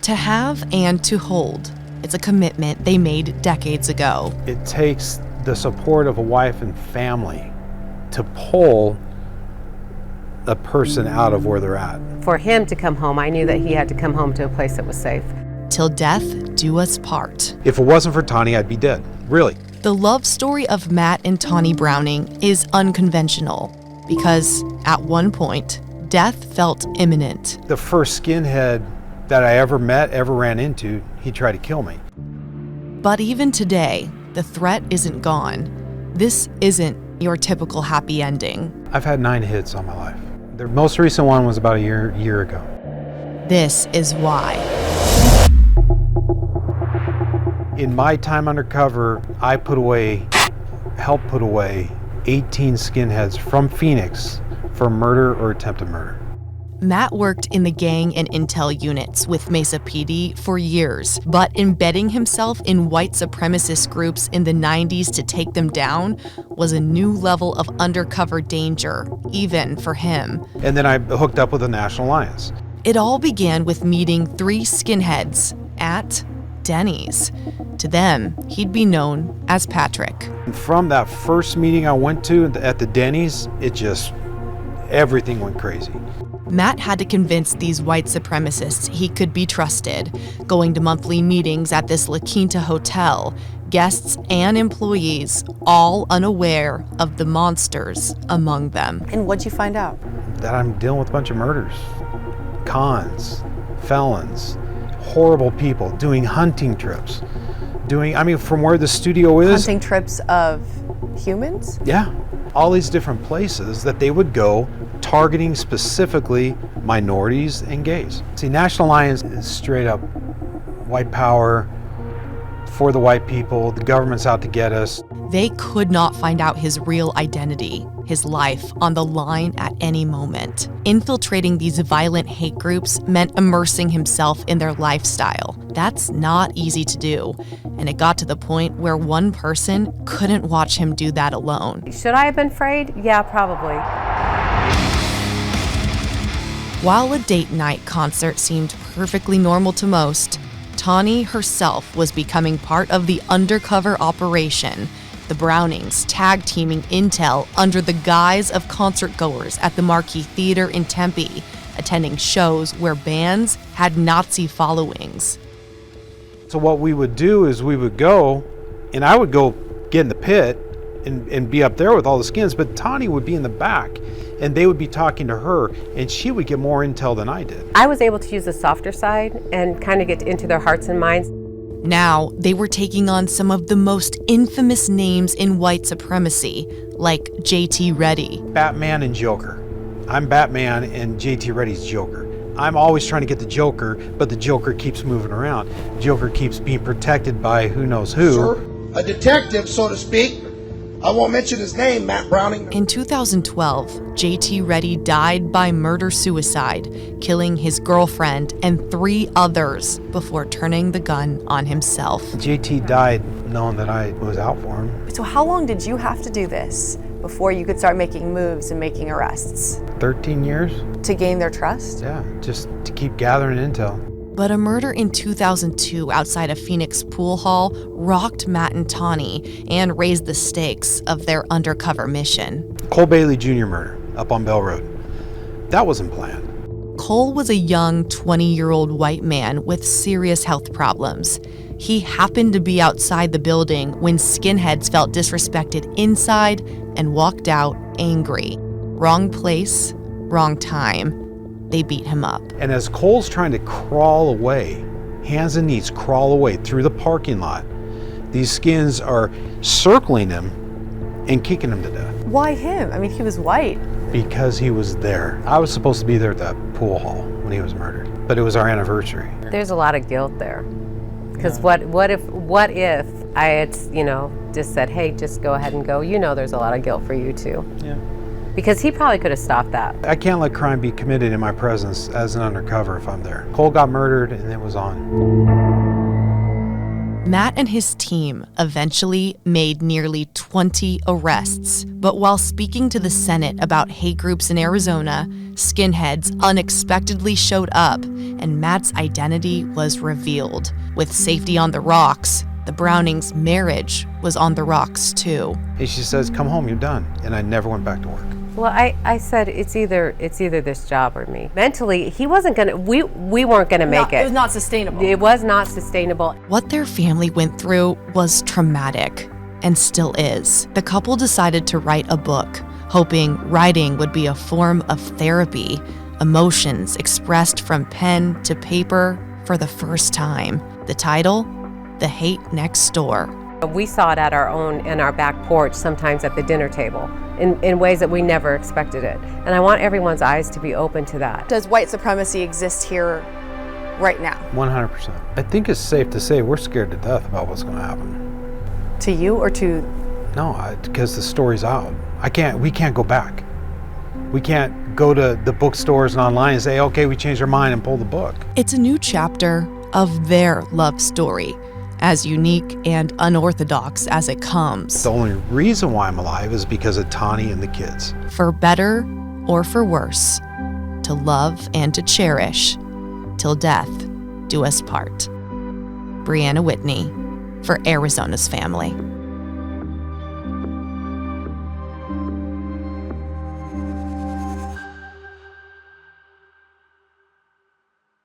To have and to hold. It's a commitment they made decades ago. It takes the support of a wife and family to pull a person out of where they're at. For him to come home, I knew that he had to come home to a place that was safe. Till death do us part. If it wasn't for Tawny, I'd be dead, really. The love story of Matt and Tawny Browning is unconventional because at one point, death felt imminent. The first skinhead that I ever met, ever ran into, he tried to kill me. But even today, the threat isn't gone. This isn't your typical happy ending. I've had 9 hits on my life. The most recent one was about a year ago. This is why. In my time undercover, I helped put away 18 skinheads from Phoenix for murder or attempted murder. Matt worked in the gang and intel units with Mesa PD for years, but embedding himself in white supremacist groups in the 90s to take them down was a new level of undercover danger, even for him. And then I hooked up with the National Alliance. It all began with meeting 3 skinheads at Denny's. To them, he'd be known as Patrick. And from that first meeting I went to at the Denny's, everything went crazy. Matt had to convince these white supremacists he could be trusted, going to monthly meetings at this La Quinta hotel, guests and employees all unaware of the monsters among them. And what'd you find out? That I'm dealing with a bunch of murders, cons, felons, horrible people, doing hunting trips, from where the studio is. Hunting trips of humans? Yeah, all these different places that they would go, targeting specifically minorities and gays. See, National Alliance is straight up white power, for the white people, the government's out to get us. They could not find out his real identity, his life on the line at any moment. Infiltrating these violent hate groups meant immersing himself in their lifestyle. That's not easy to do, and it got to the point where one person couldn't watch him do that alone. Should I have been afraid? Yeah, probably. While a date night concert seemed perfectly normal to most, Tawny herself was becoming part of the undercover operation, the Brownings tag-teaming intel under the guise of concert-goers at the Marquee Theater in Tempe, attending shows where bands had Nazi followings. So what we would do is we would go, and I would go get in the pit and be up there with all the skins, but Tawny would be in the back, and they would be talking to her, and she would get more intel than I did. I was able to use the softer side and kind of get into their hearts and minds. Now, they were taking on some of the most infamous names in white supremacy, like J.T. Reddy. Batman and Joker. I'm Batman, and J.T. Reddy's Joker. I'm always trying to get the Joker, but the Joker keeps moving around. Joker keeps being protected by who knows who. Sir, a detective, so to speak. I won't mention his name, Matt Browning. In 2012, J.T. Reddy died by murder-suicide, killing his girlfriend and 3 others before turning the gun on himself. J.T. died knowing that I was out for him. So how long did you have to do this before you could start making moves and making arrests? 13 years. To gain their trust? Yeah, just to keep gathering intel. But a murder in 2002 outside a Phoenix pool hall rocked Matt and Tawny and raised the stakes of their undercover mission. Cole Bailey Jr. murder up on Bell Road. That wasn't planned. Cole was a young 20-year-old white man with serious health problems. He happened to be outside the building when skinheads felt disrespected inside and walked out angry. Wrong place, wrong time. They beat him up. And as Cole's trying to crawl away, hands and knees crawl away through the parking lot, these skins are circling him and kicking him to death. Why him? I mean, he was white. Because he was there. I was supposed to be there at that pool hall when he was murdered, but it was our anniversary. There's a lot of guilt there. Because what if I had, just said, hey, just go ahead and go. There's a lot of guilt for you too. Yeah. Because he probably could have stopped that. I can't let crime be committed in my presence as an undercover if I'm there. Cole got murdered and it was on. Matt and his team eventually made nearly 20 arrests, but while speaking to the Senate about hate groups in Arizona, skinheads unexpectedly showed up and Matt's identity was revealed. With safety on the rocks, the Brownings' marriage was on the rocks too. And she says, come home, you're done. And I never went back to work. Well, I said it's either this job or me. Mentally, he wasn't gonna. We weren't gonna make it. It was not sustainable. It was not sustainable. What their family went through was traumatic, and still is. The couple decided to write a book, hoping writing would be a form of therapy, emotions expressed from pen to paper for the first time. The title? The Hate Next Door. We saw it at our own in our back porch, sometimes at the dinner table, in ways that we never expected it. And I want everyone's eyes to be open to that. Does white supremacy exist here right now? 100%. I think it's safe to say we're scared to death about what's going to happen. To you or to? No, because the story's out. We can't go back. We can't go to the bookstores and online and say, okay, we changed our mind and pull the book. It's a new chapter of their love story, as unique and unorthodox as it comes. The only reason why I'm alive is because of Tawny and the kids. For better or for worse, to love and to cherish, till death do us part. Brianna Whitney, for Arizona's Family.